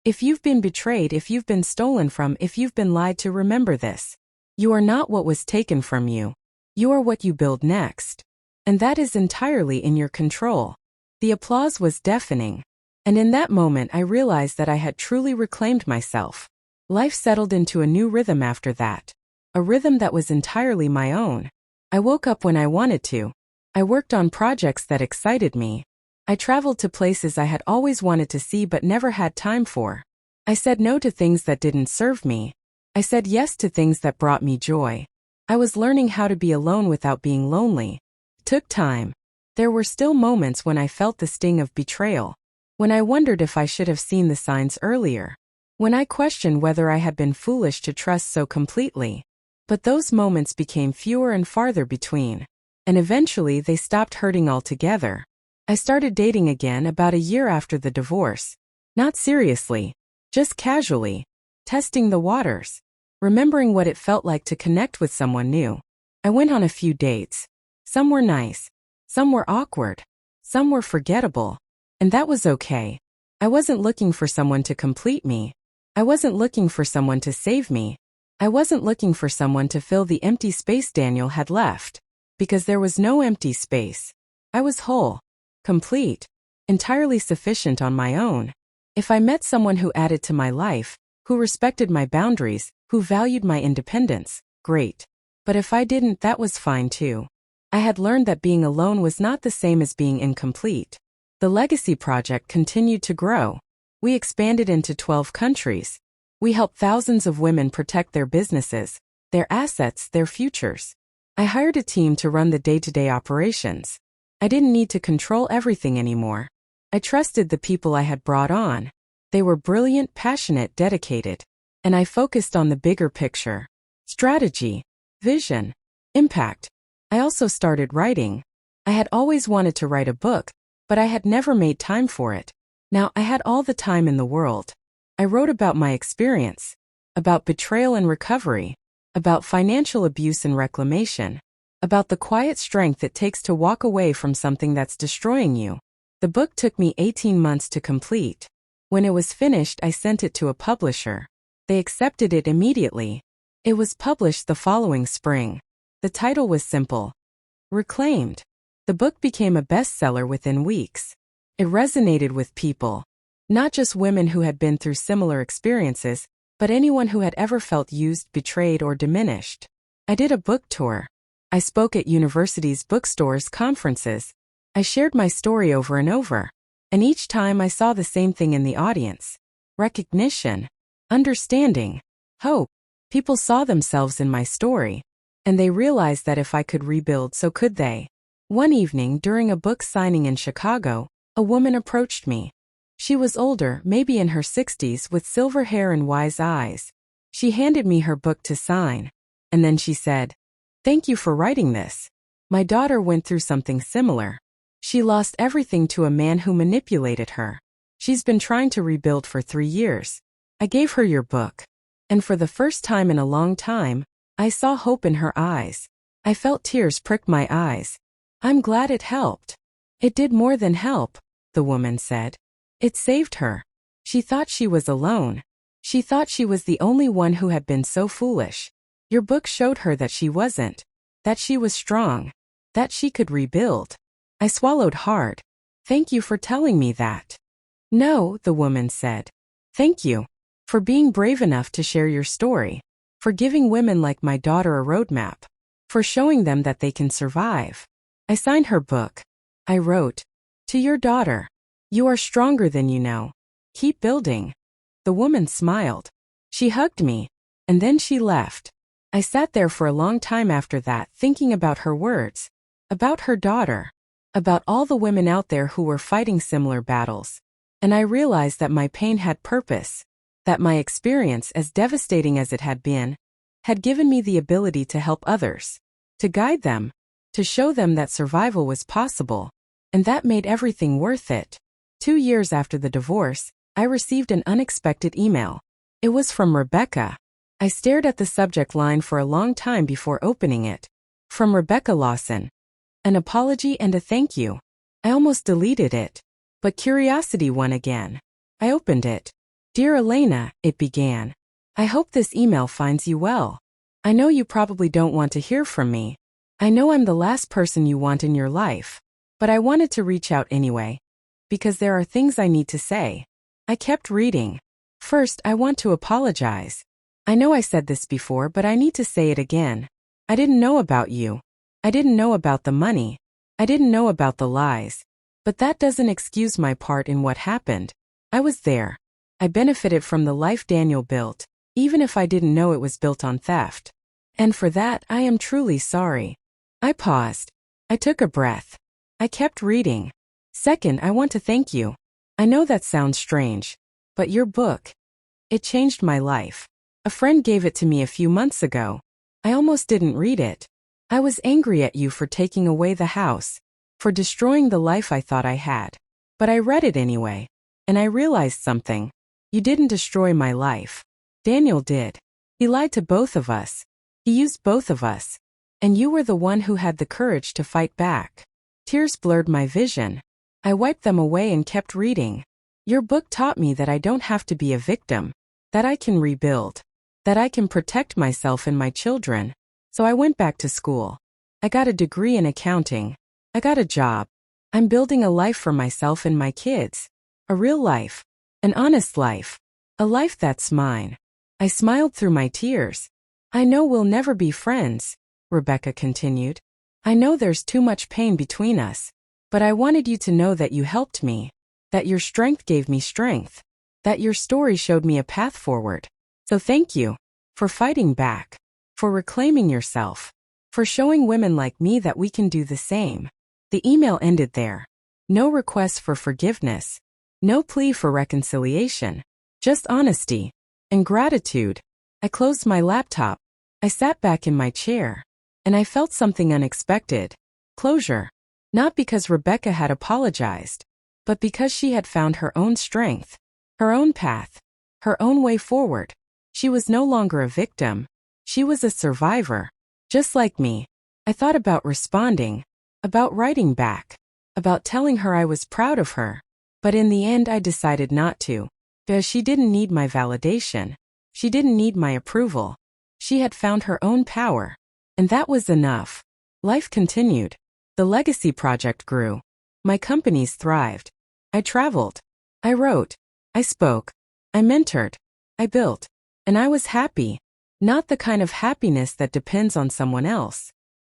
If you've been betrayed, if you've been stolen from, if you've been lied to, remember this. You are not what was taken from you. You are what you build next. And that is entirely in your control. The applause was deafening. And in that moment I realized that I had truly reclaimed myself. Life settled into a new rhythm after that. A rhythm that was entirely my own. I woke up when I wanted to. I worked on projects that excited me. I traveled to places I had always wanted to see but never had time for. I said no to things that didn't serve me. I said yes to things that brought me joy. I was learning how to be alone without being lonely. It took time. There were still moments when I felt the sting of betrayal. When I wondered if I should have seen the signs earlier. When I questioned whether I had been foolish to trust so completely. But those moments became fewer and farther between. And eventually they stopped hurting altogether. I started dating again about a year after the divorce. Not seriously, just casually, testing the waters, remembering what it felt like to connect with someone new. I went on a few dates. Some were nice, some were awkward, some were forgettable, and that was okay. I wasn't looking for someone to complete me. I wasn't looking for someone to save me. I wasn't looking for someone to fill the empty space Daniel had left. Because there was no empty space. I was whole. Complete, entirely sufficient on my own. If I met someone who added to my life, who respected my boundaries, who valued my independence, great. But if I didn't, that was fine too. I had learned that being alone was not the same as being incomplete. The Legacy Project continued to grow. We expanded into 12 countries. We helped thousands of women protect their businesses, their assets, their futures. I hired a team to run the day-to-day operations. I didn't need to control everything anymore. I trusted the people I had brought on. They were brilliant, passionate, dedicated. And I focused on the bigger picture. Strategy, vision, impact. I also started writing. I had always wanted to write a book, but I had never made time for it. Now I had all the time in the world. I wrote about my experience, about betrayal and recovery, about financial abuse and reclamation, about the quiet strength it takes to walk away from something that's destroying you. The book took me 18 months to complete. When it was finished, I sent it to a publisher. They accepted it immediately. It was published the following spring. The title was simple: Reclaimed. The book became a bestseller within weeks. It resonated with people, not just women who had been through similar experiences, but anyone who had ever felt used, betrayed, or diminished. I did a book tour. I spoke at universities, bookstores, conferences. I shared my story over and over. And each time I saw the same thing in the audience: recognition, understanding, hope. People saw themselves in my story. And they realized that if I could rebuild, so could they. One evening during a book signing in Chicago, a woman approached me. She was older, maybe in her 60s, with silver hair and wise eyes. She handed me her book to sign. And then she said, "Thank you for writing this. My daughter went through something similar. She lost everything to a man who manipulated her. She's been trying to rebuild for 3 years. I gave her your book. And for the first time in a long time, I saw hope in her eyes. I felt tears prick my eyes. I'm glad it helped." "It did more than help," the woman said. "It saved her. She thought she was alone. She thought she was the only one who had been so foolish. Your book showed her that she wasn't, that she was strong, that she could rebuild." I swallowed hard. "Thank you for telling me that." "No," the woman said. "Thank you for being brave enough to share your story, for giving women like my daughter a roadmap, for showing them that they can survive." I signed her book. I wrote, "To your daughter, you are stronger than you know. Keep building." The woman smiled. She hugged me, and then she left. I sat there for a long time after that, thinking about her words, about her daughter, about all the women out there who were fighting similar battles. And I realized that my pain had purpose, that my experience, as devastating as it had been, had given me the ability to help others, to guide them, to show them that survival was possible. And that made everything worth it. 2 years after the divorce, I received an unexpected email. It was from Rebecca. I stared at the subject line for a long time before opening it. From Rebecca Lawson. An apology and a thank you. I almost deleted it. But curiosity won again. I opened it. "Dear Elena," it began. "I hope this email finds you well. I know you probably don't want to hear from me. I know I'm the last person you want in your life. But I wanted to reach out anyway. Because there are things I need to say." I kept reading. "First, I want to apologize. I know I said this before, but I need to say it again. I didn't know about you. I didn't know about the money. I didn't know about the lies. But that doesn't excuse my part in what happened. I was there. I benefited from the life Daniel built, even if I didn't know it was built on theft. And for that, I am truly sorry. I paused. I took a breath. I kept reading. Second, I want to thank you. I know that sounds strange, but your book, it changed my life. A friend gave it to me a few months ago. I almost didn't read it. I was angry at you for taking away the house, for destroying the life I thought I had. But I read it anyway, and I realized something. You didn't destroy my life. Daniel did. He lied to both of us. He used both of us. And you were the one who had the courage to fight back. Tears blurred my vision. I wiped them away and kept reading. Your book taught me that I don't have to be a victim, that I can rebuild, that I can protect myself and my children. So I went back to school. I got a degree in accounting. I got a job. I'm building a life for myself and my kids. A real life. An honest life. A life that's mine. I smiled through my tears. I know we'll never be friends, Rebecca continued. I know there's too much pain between us. But I wanted you to know that you helped me. That your strength gave me strength. That your story showed me a path forward. So thank you. For fighting back. For reclaiming yourself. For showing women like me that we can do the same. The email ended there. No request for forgiveness. No plea for reconciliation. Just honesty. And gratitude. I closed my laptop. I sat back in my chair. And I felt something unexpected. Closure. Not because Rebecca had apologized, but because she had found her own strength, her own path, her own way forward. She was no longer a victim. She was a survivor. Just like me. I thought about responding, about writing back, about telling her I was proud of her. But in the end I decided not to. Because she didn't need my validation. She didn't need my approval. She had found her own power. And that was enough. Life continued. The legacy project grew. My companies thrived. I traveled. I wrote. I spoke. I mentored. I built. And I was happy. Not the kind of happiness that depends on someone else.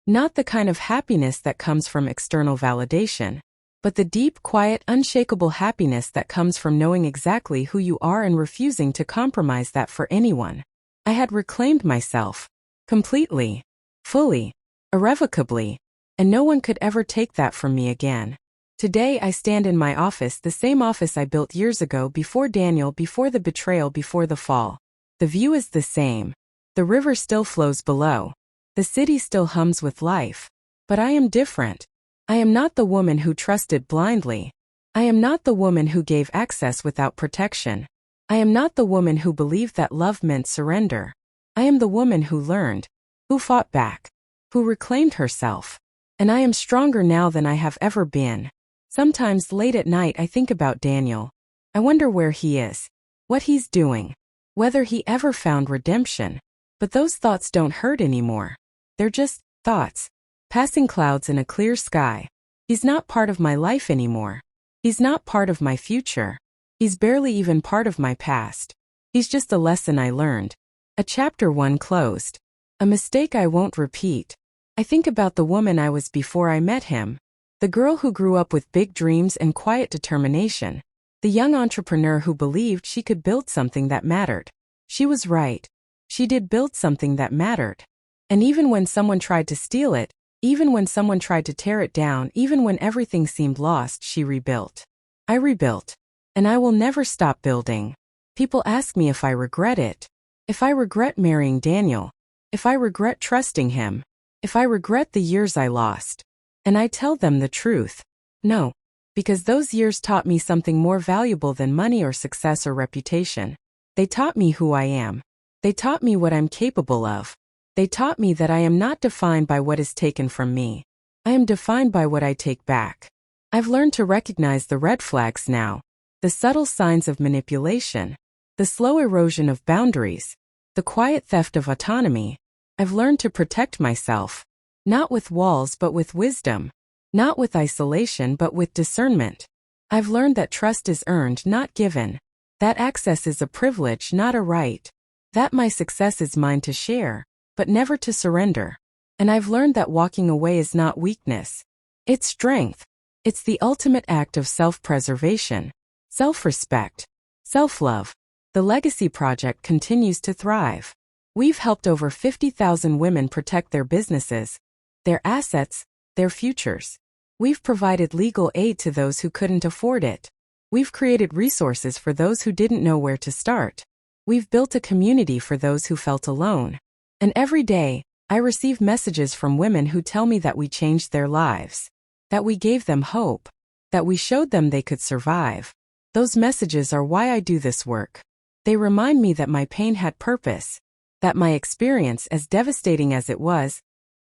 Not the kind of happiness that comes from external validation. But the deep, quiet, unshakable happiness that comes from knowing exactly who you are and refusing to compromise that for anyone. I had reclaimed myself. Completely. Fully. Irrevocably. And no one could ever take that from me again. Today I stand in my office, the same office I built years ago, before Daniel, before the betrayal, before the fall. The view is the same. The river still flows below. The city still hums with life. But I am different. I am not the woman who trusted blindly. I am not the woman who gave access without protection. I am not the woman who believed that love meant surrender. I am the woman who learned, who fought back, who reclaimed herself. And I am stronger now than I have ever been. Sometimes late at night I think about Daniel. I wonder where he is, what he's doing, whether he ever found redemption. But those thoughts don't hurt anymore. They're just thoughts. Passing clouds in a clear sky. He's not part of my life anymore. He's not part of my future. He's barely even part of my past. He's just a lesson I learned. A chapter 1 closed. A mistake I won't repeat. I think about the woman I was before I met him. The girl who grew up with big dreams and quiet determination. The young entrepreneur who believed she could build something that mattered. She was right. She did build something that mattered. And even when someone tried to steal it, even when someone tried to tear it down, even when everything seemed lost, she rebuilt. I rebuilt. And I will never stop building. People ask me if I regret it. If I regret marrying Daniel. If I regret trusting him. If I regret the years I lost. And I tell them the truth. No. Because those years taught me something more valuable than money or success or reputation. They taught me who I am. They taught me what I'm capable of. They taught me that I am not defined by what is taken from me. I am defined by what I take back. I've learned to recognize the red flags now. The subtle signs of manipulation. The slow erosion of boundaries. The quiet theft of autonomy. I've learned to protect myself. Not with walls but with wisdom. Not with isolation but with discernment. I've learned that trust is earned, not given. That access is a privilege, not a right. That my success is mine to share, but never to surrender. And I've learned that walking away is not weakness. It's strength. It's the ultimate act of self-preservation, self-respect, self-love. The Legacy Project continues to thrive. We've helped over 50,000 women protect their businesses, their assets, their futures. We've provided legal aid to those who couldn't afford it. We've created resources for those who didn't know where to start. We've built a community for those who felt alone. And every day, I receive messages from women who tell me that we changed their lives, that we gave them hope, that we showed them they could survive. Those messages are why I do this work. They remind me that my pain had purpose, that my experience, as devastating as it was,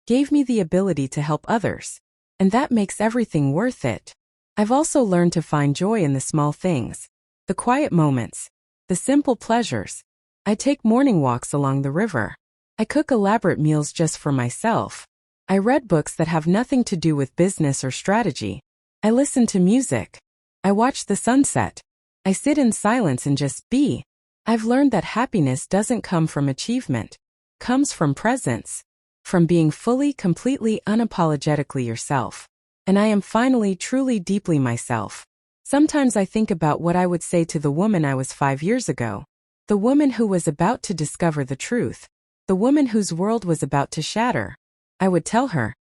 gave me the ability to help others. And that makes everything worth it. I've also learned to find joy in the small things, the quiet moments, the simple pleasures. I take morning walks along the river. I cook elaborate meals just for myself. I read books that have nothing to do with business or strategy. I listen to music. I watch the sunset. I sit in silence and just be. I've learned that happiness doesn't come from achievement. It comes from presence. From being fully, completely, unapologetically yourself. And I am finally, truly, deeply myself. Sometimes I think about what I would say to the woman I was 5 years ago. The woman who was about to discover the truth. The woman whose world was about to shatter. I would tell her,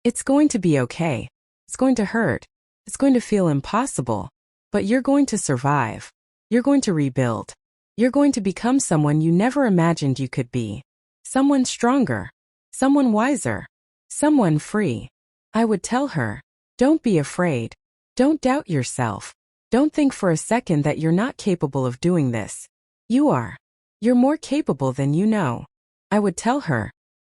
it's going to be okay. It's going to hurt. It's going to feel impossible. But you're going to survive. You're going to rebuild. You're going to become someone you never imagined you could be. Someone stronger. Someone wiser. Someone free. I would tell her, don't be afraid. Don't doubt yourself. Don't think for a second that you're not capable of doing this. You are. You're more capable than you know. I would tell her,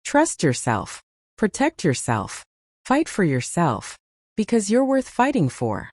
trust yourself. Protect yourself. Fight for yourself. Because you're worth fighting for.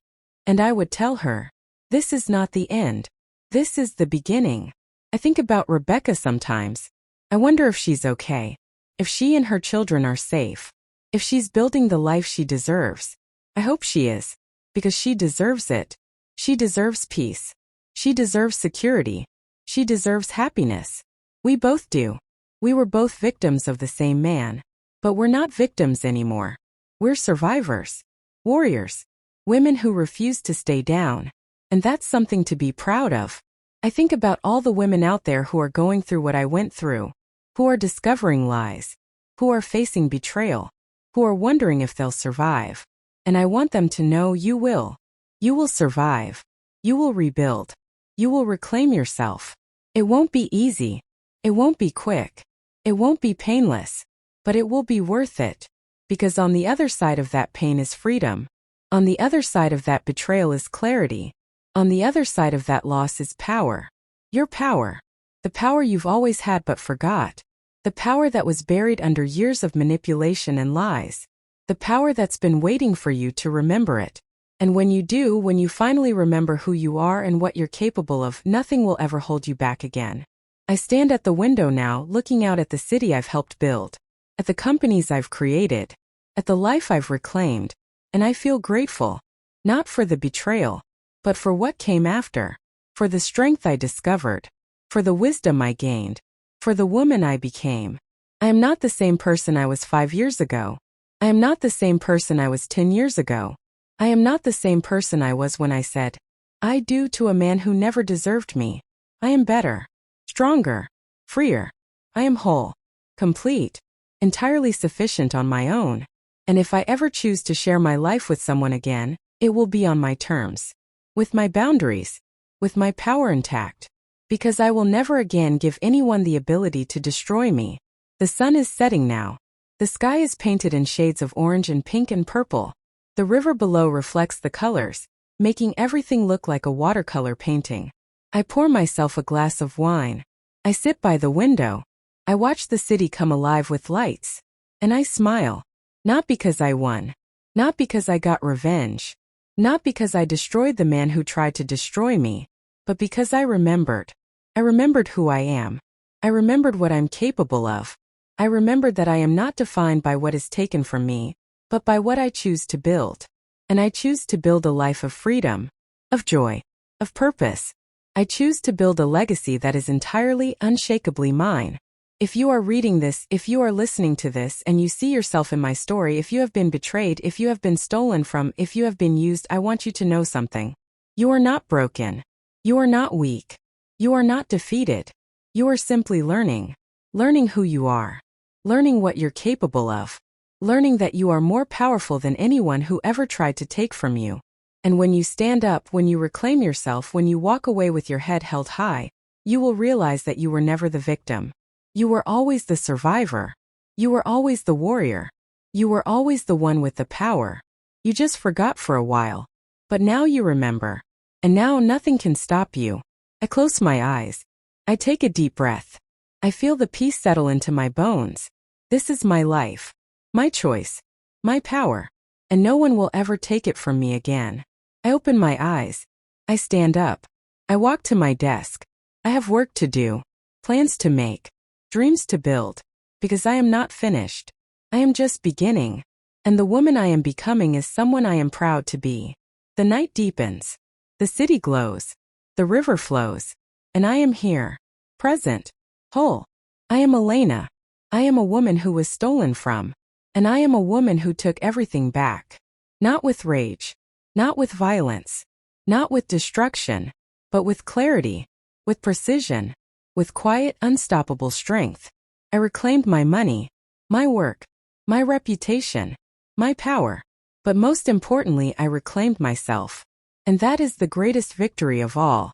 And I would tell her, this is not the end. This is the beginning. I think about Rebecca sometimes. I wonder if she's okay. If she and her children are safe. If she's building the life she deserves. I hope she is. Because she deserves it. She deserves peace. She deserves security. She deserves happiness. We both do. We were both victims of the same man. But we're not victims anymore. We're survivors. Warriors. Women who refuse to stay down. And that's something to be proud of. I think about all the women out there who are going through what I went through. Who are discovering lies. Who are facing betrayal. Who are wondering if they'll survive. And I want them to know you will. You will survive. You will rebuild. You will reclaim yourself. It won't be easy. It won't be quick. It won't be painless. But it will be worth it. Because on the other side of that pain is freedom. On the other side of that betrayal is clarity. On the other side of that loss is power. Your power. The power you've always had but forgot. The power that was buried under years of manipulation and lies. The power that's been waiting for you to remember it. And when you do, when you finally remember who you are and what you're capable of, nothing will ever hold you back again. I stand at the window now, looking out at the city I've helped build. At the companies I've created. At the life I've reclaimed. And I feel grateful. Not for the betrayal. But for what came after. For the strength I discovered. For the wisdom I gained. For the woman I became. I am not the same person I was 5 years ago. I am not the same person I was 10 years ago. I am not the same person I was when I said, I do to a man who never deserved me. I am better. Stronger. Freer. I am whole. Complete. Entirely sufficient on my own. And if I ever choose to share my life with someone again, it will be on my terms. With my boundaries. With my power intact. Because I will never again give anyone the ability to destroy me. The sun is setting now. The sky is painted in shades of orange and pink and purple. The river below reflects the colors, making everything look like a watercolor painting. I pour myself a glass of wine. I sit by the window. I watch the city come alive with lights. And I smile. Not because I won. Not because I got revenge. Not because I destroyed the man who tried to destroy me. But because I remembered. I remembered who I am. I remembered what I'm capable of. I remembered that I am not defined by what is taken from me, but by what I choose to build. And I choose to build a life of freedom, of joy, of purpose. I choose to build a legacy that is entirely, unshakably mine. If you are reading this, if you are listening to this and you see yourself in my story, if you have been betrayed, if you have been stolen from, if you have been used, I want you to know something. You are not broken. You are not weak. You are not defeated. You are simply learning. Learning who you are. Learning what you're capable of. Learning that you are more powerful than anyone who ever tried to take from you. And when you stand up, when you reclaim yourself, when you walk away with your head held high, you will realize that you were never the victim. You were always the survivor. You were always the warrior. You were always the one with the power. You just forgot for a while. But now you remember. And now nothing can stop you. I close my eyes. I take a deep breath. I feel the peace settle into my bones. This is my life. My choice. My power. And no one will ever take it from me again. I open my eyes. I stand up. I walk to my desk. I have work to do. Plans to make. Dreams to build. Because I am not finished. I am just beginning. And the woman I am becoming is someone I am proud to be. The night deepens. The city glows. The river flows. And I am here. Present. Whole. I am Elena. I am a woman who was stolen from. And I am a woman who took everything back. Not with rage. Not with violence. Not with destruction. But with clarity. With precision. With quiet, unstoppable strength. I reclaimed my money. My work. My reputation. My power. But most importantly, I reclaimed myself. And that is the greatest victory of all.